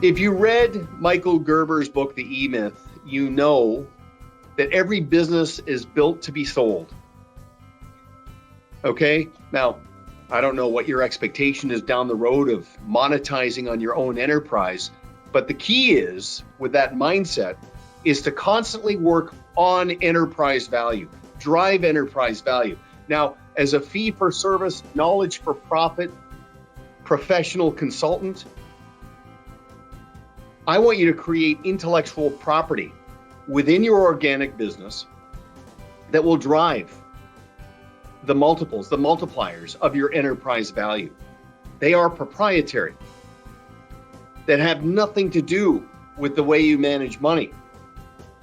If you read Michael Gerber's book, The E-Myth, you know that every business is built to be sold. Okay? Now, I don't know what your expectation is down the road of monetizing on your own enterprise, but the key is, with that mindset, is to constantly work on enterprise value, drive enterprise value. Now, as a fee-for-service, knowledge-for-profit professional consultant, I want you to create intellectual property within your organic business that will drive the multiples, the multipliers of your enterprise value. They are proprietary, that have nothing to do with the way you manage money.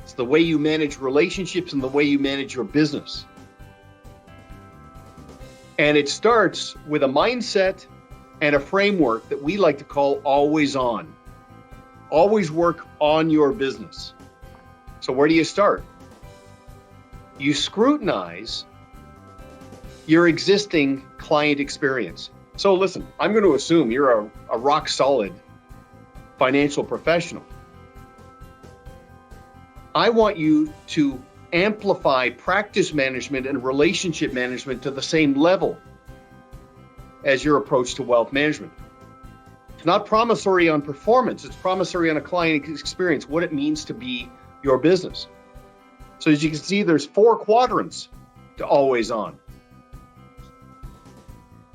It's the way you manage relationships and the way you manage your business. And it starts with a mindset and a framework that we like to call always on. Always work on your business. So where do you start? You scrutinize your existing client experience. So listen, I'm going to assume you're a rock solid financial professional. I want you to amplify practice management and relationship management to the same level as your approach to wealth management. It's not promissory on performance, it's promissory on a client experience, what it means to be your business. So as you can see, there's 4 quadrants to always on.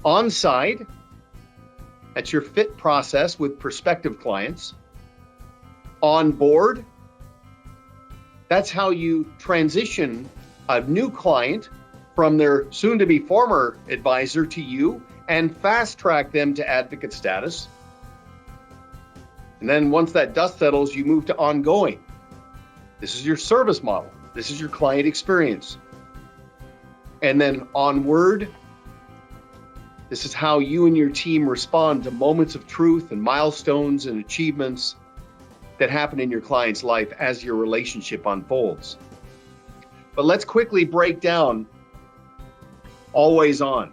Onside, that's your fit process with prospective clients. On board, that's how you transition a new client from their soon-to-be former advisor to you and fast-track them to advocate status. And then once that dust settles, you move to ongoing. This is your service model. This is your client experience. And then onward, this is how you and your team respond to moments of truth and milestones and achievements that happen in your client's life as your relationship unfolds. But let's quickly break down always on.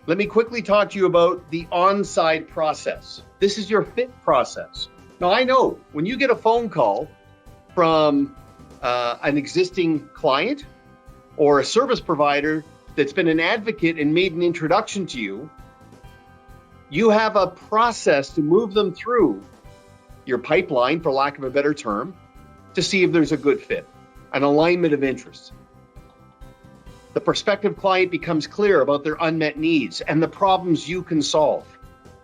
Let me quickly talk to you about the Onside process. This is your fit process. Now, I know when you get a phone call from an existing client or a service provider that's been an advocate and made an introduction to you, you have a process to move them through your pipeline, for lack of a better term, to see if there's a good fit, an alignment of interests. The prospective client becomes clear about their unmet needs and the problems you can solve.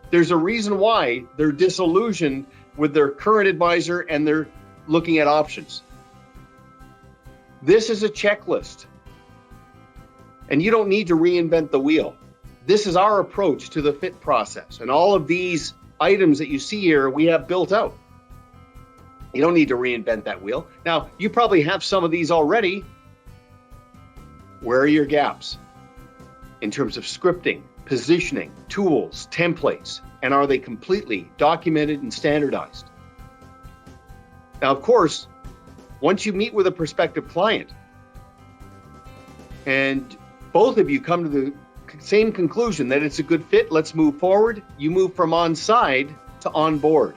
There's a reason why they're disillusioned with their current advisor and they're looking at options. This is a checklist, and you don't need to reinvent the wheel. This is our approach to the fit process, and all of these items that you see here, we have built out. You don't need to reinvent that wheel. Now, you probably have some of these already. Where are your gaps in terms of scripting, positioning, tools, templates, and are they completely documented and standardized? Now, of course, once you meet with a prospective client and both of you come to the same conclusion that it's a good fit, let's move forward, you move from Onside to onboard.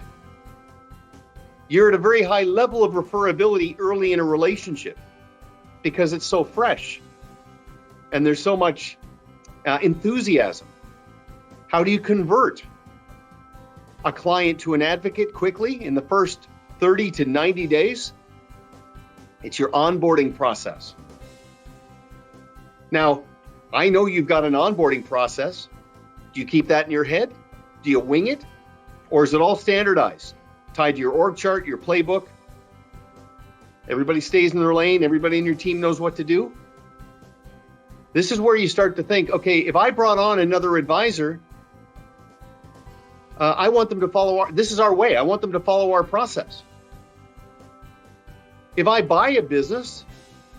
You're at a very high level of referability early in a relationship because it's so fresh and there's so much enthusiasm. How do you convert a client to an advocate quickly in the first 30 to 90 days? It's your onboarding process. Now, I know you've got an onboarding process. Do you keep that in your head? Do you wing it? Or is it all standardized, tied to your org chart, your playbook? Everybody stays in their lane, everybody in your team knows what to do? This is where you start to think, okay, if I brought on another advisor, I want them to follow this is our way. I want them to follow our process. If I buy a business,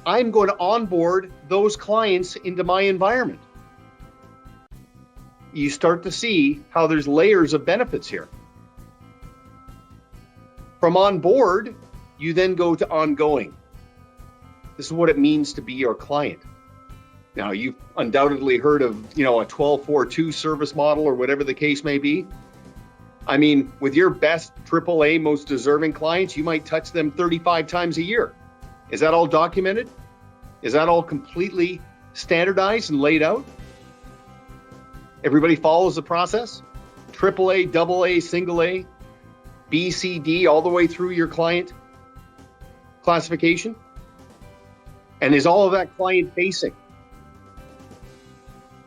I'm going to onboard those clients into my environment. You start to see how there's layers of benefits here. From on board, you then go to ongoing. This is what it means to be your client. Now, you've undoubtedly heard of, a 12-4-2 service model or whatever the case may be. I mean, with your best AAA, most deserving clients, you might touch them 35 times a year. Is that all documented? Is that all completely standardized and laid out? Everybody follows the process? AAA, AA, single A, B, C, D, all the way through your client classification? And is all of that client facing?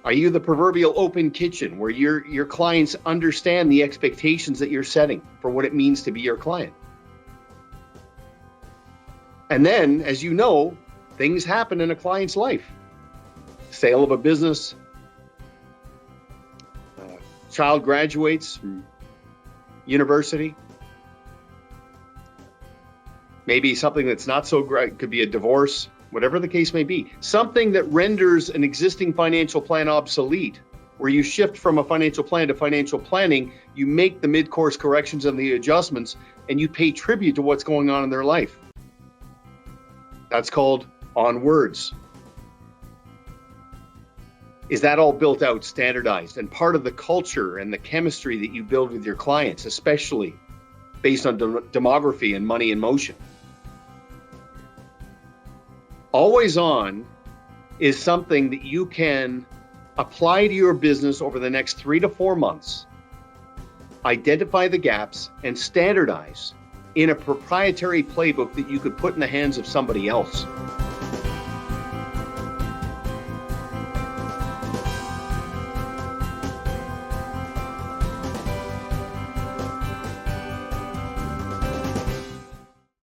Are you the proverbial open kitchen where your clients understand the expectations that you're setting for what it means to be your client? And then, as you know, things happen in a client's life. Sale of a business, child graduates from university, maybe something that's not so great, could be a divorce, whatever the case may be, something that renders an existing financial plan obsolete, where you shift from a financial plan to financial planning, you make the mid-course corrections and the adjustments, and you pay tribute to what's going on in their life. That's called on words. Is that all built out, standardized, and part of the culture and the chemistry that you build with your clients, especially based on demography and money in motion? Always on is something that you can apply to your business over the next 3 to 4 months, identify the gaps, and standardize in a proprietary playbook that you could put in the hands of somebody else.